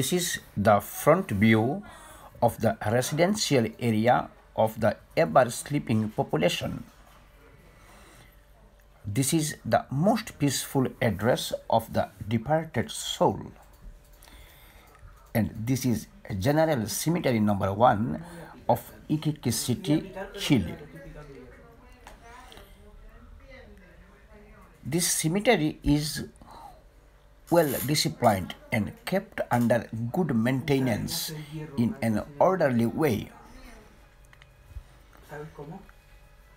This is the front view of the residential area of the ever-sleeping population. This is the most peaceful address of the departed soul. And this is General Cemetery number 1 of Iquique City, Chile. This cemetery is well disciplined and kept under good maintenance in an orderly way.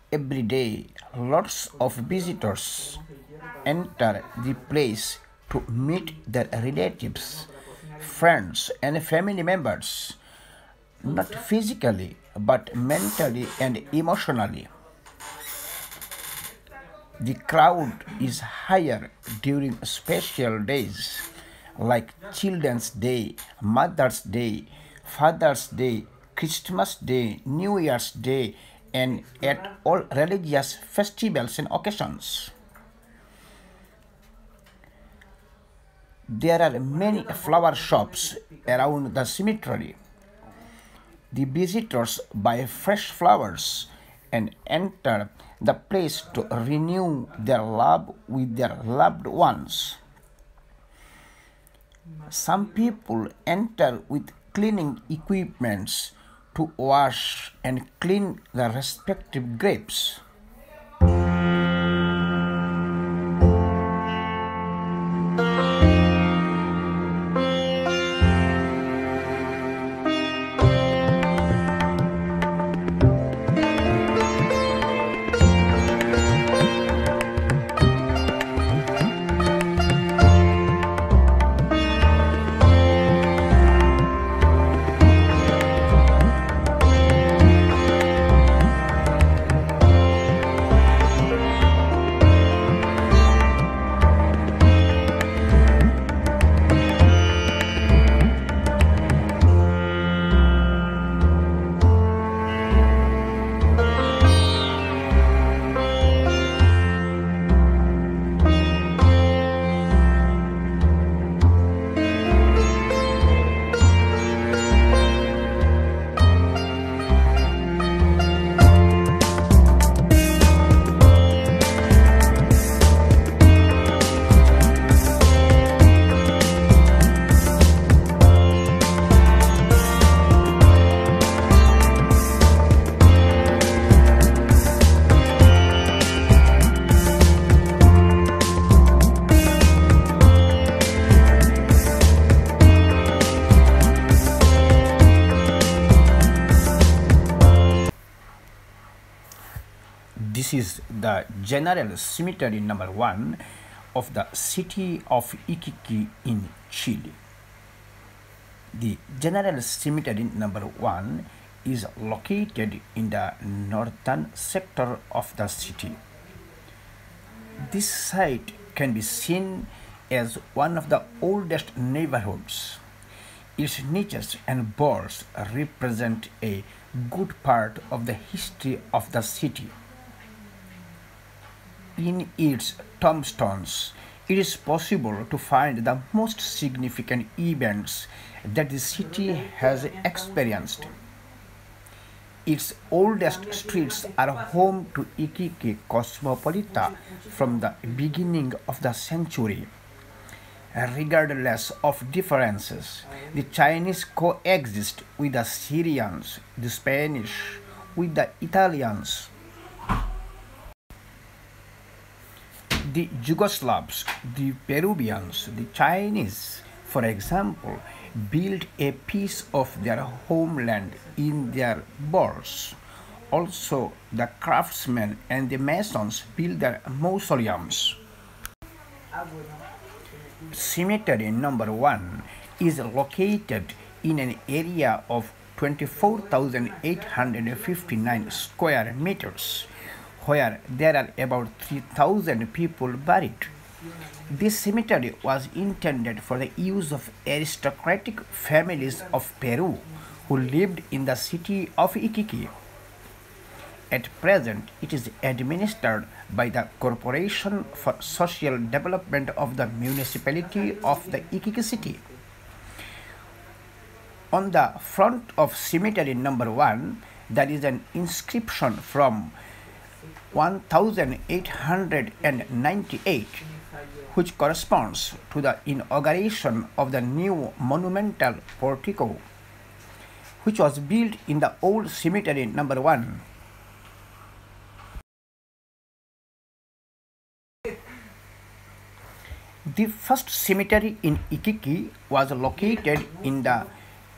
Every day, lots of visitors enter the place to meet their relatives, friends, and family members, not physically but mentally and emotionally. The crowd is higher during special days like Children's Day, Mother's Day, Father's Day, Christmas Day, New Year's Day, and at all religious festivals and occasions. There are many flower shops around the cemetery. The visitors buy fresh flowers and enter the place to renew their love with their loved ones. Some people enter with cleaning equipments to wash and clean the respective graves. This is the General Cemetery number 1 of the city of Iquique in Chile. The General Cemetery number 1 is located in the northern sector of the city. This site can be seen as one of the oldest neighborhoods. Its niches and boards represent a good part of the history of the city. In its tombstones, it is possible to find the most significant events that the city has experienced. Its oldest streets are home to Iquique cosmopolita from the beginning of the century. Regardless of differences, the Chinese coexist with the Syrians, the Spanish with the Italians, the Yugoslavs, the Peruvians, the Chinese, for example, built a piece of their homeland in their boards. Also, the craftsmen and the masons built their mausoleums. Cemetery number 1 is located in an area of 24,859 square meters, where there are about 3,000 people buried. This cemetery was intended for the use of aristocratic families of Peru who lived in the city of Iquique. At present, it is administered by the Corporation for Social Development of the Municipality of the Iquique City. On the front of cemetery number 1, there is an inscription from 1898, which corresponds to the inauguration of the new monumental portico, which was built in the old cemetery number 1. The first cemetery in Iquique was located in the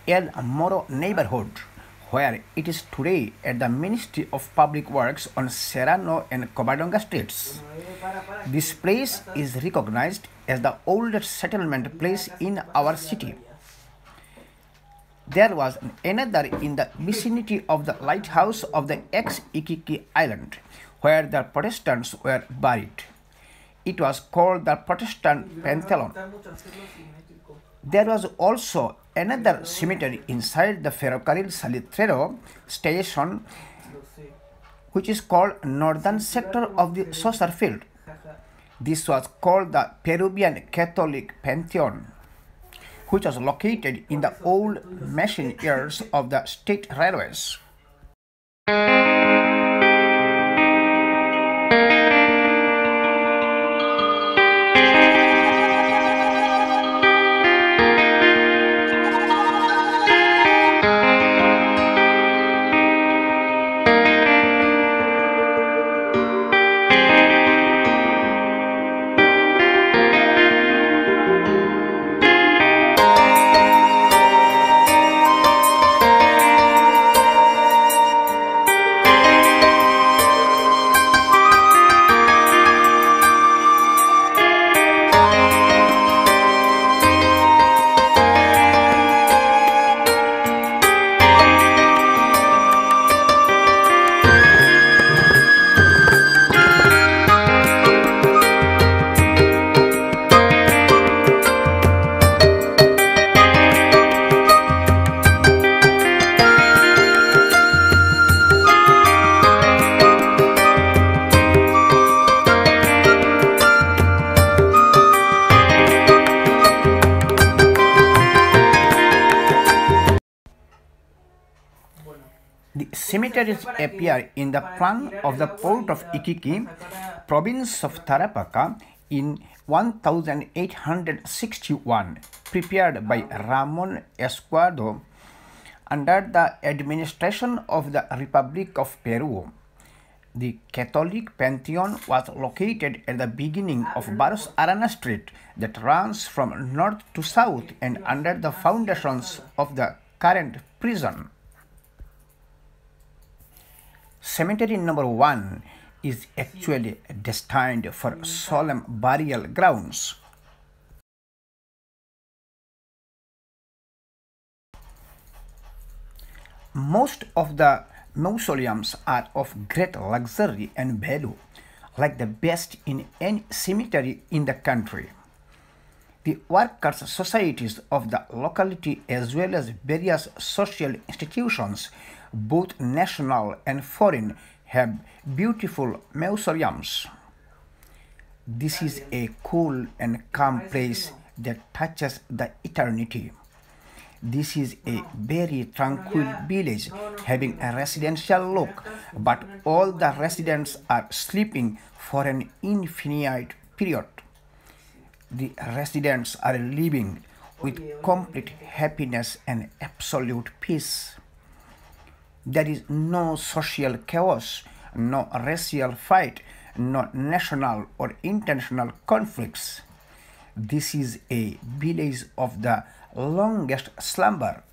El Moro neighborhood, where it is today at the Ministry of Public Works on Serrano and Covadonga streets. This place is recognized as the oldest settlement place in our city. There was another in the vicinity of the lighthouse of the ex-Iquique island, where the Protestants were buried. It was called the Protestant Pantheon. There was also another cemetery inside the Ferrocarril Salitrero station, which is called Northern Sector of the Saucer Field. This was called the Peruvian Catholic Pantheon, which was located in the old machine yards of the state railways. The cemeteries appear in the plan of the port of Iquique, province of Tarapacá, in 1861, prepared by Ramon Escuado under the administration of the Republic of Peru. The Catholic Pantheon was located at the beginning of Barros Arana Street that runs from north to south and under the foundations of the current prison. Cemetery number 1 is actually destined for solemn burial grounds. Most of the mausoleums are of great luxury and value, like the best in any cemetery in the country. The workers' societies of the locality as well as various social institutions, both national and foreign, have beautiful mausoleums. This is a cool and calm place that touches the eternity. This is a very tranquil village having a residential look, but all the residents are sleeping for an infinite period. The residents are living with complete happiness and absolute peace. There is no social chaos, no racial fight, no national or international conflicts. This is a village of the longest slumber.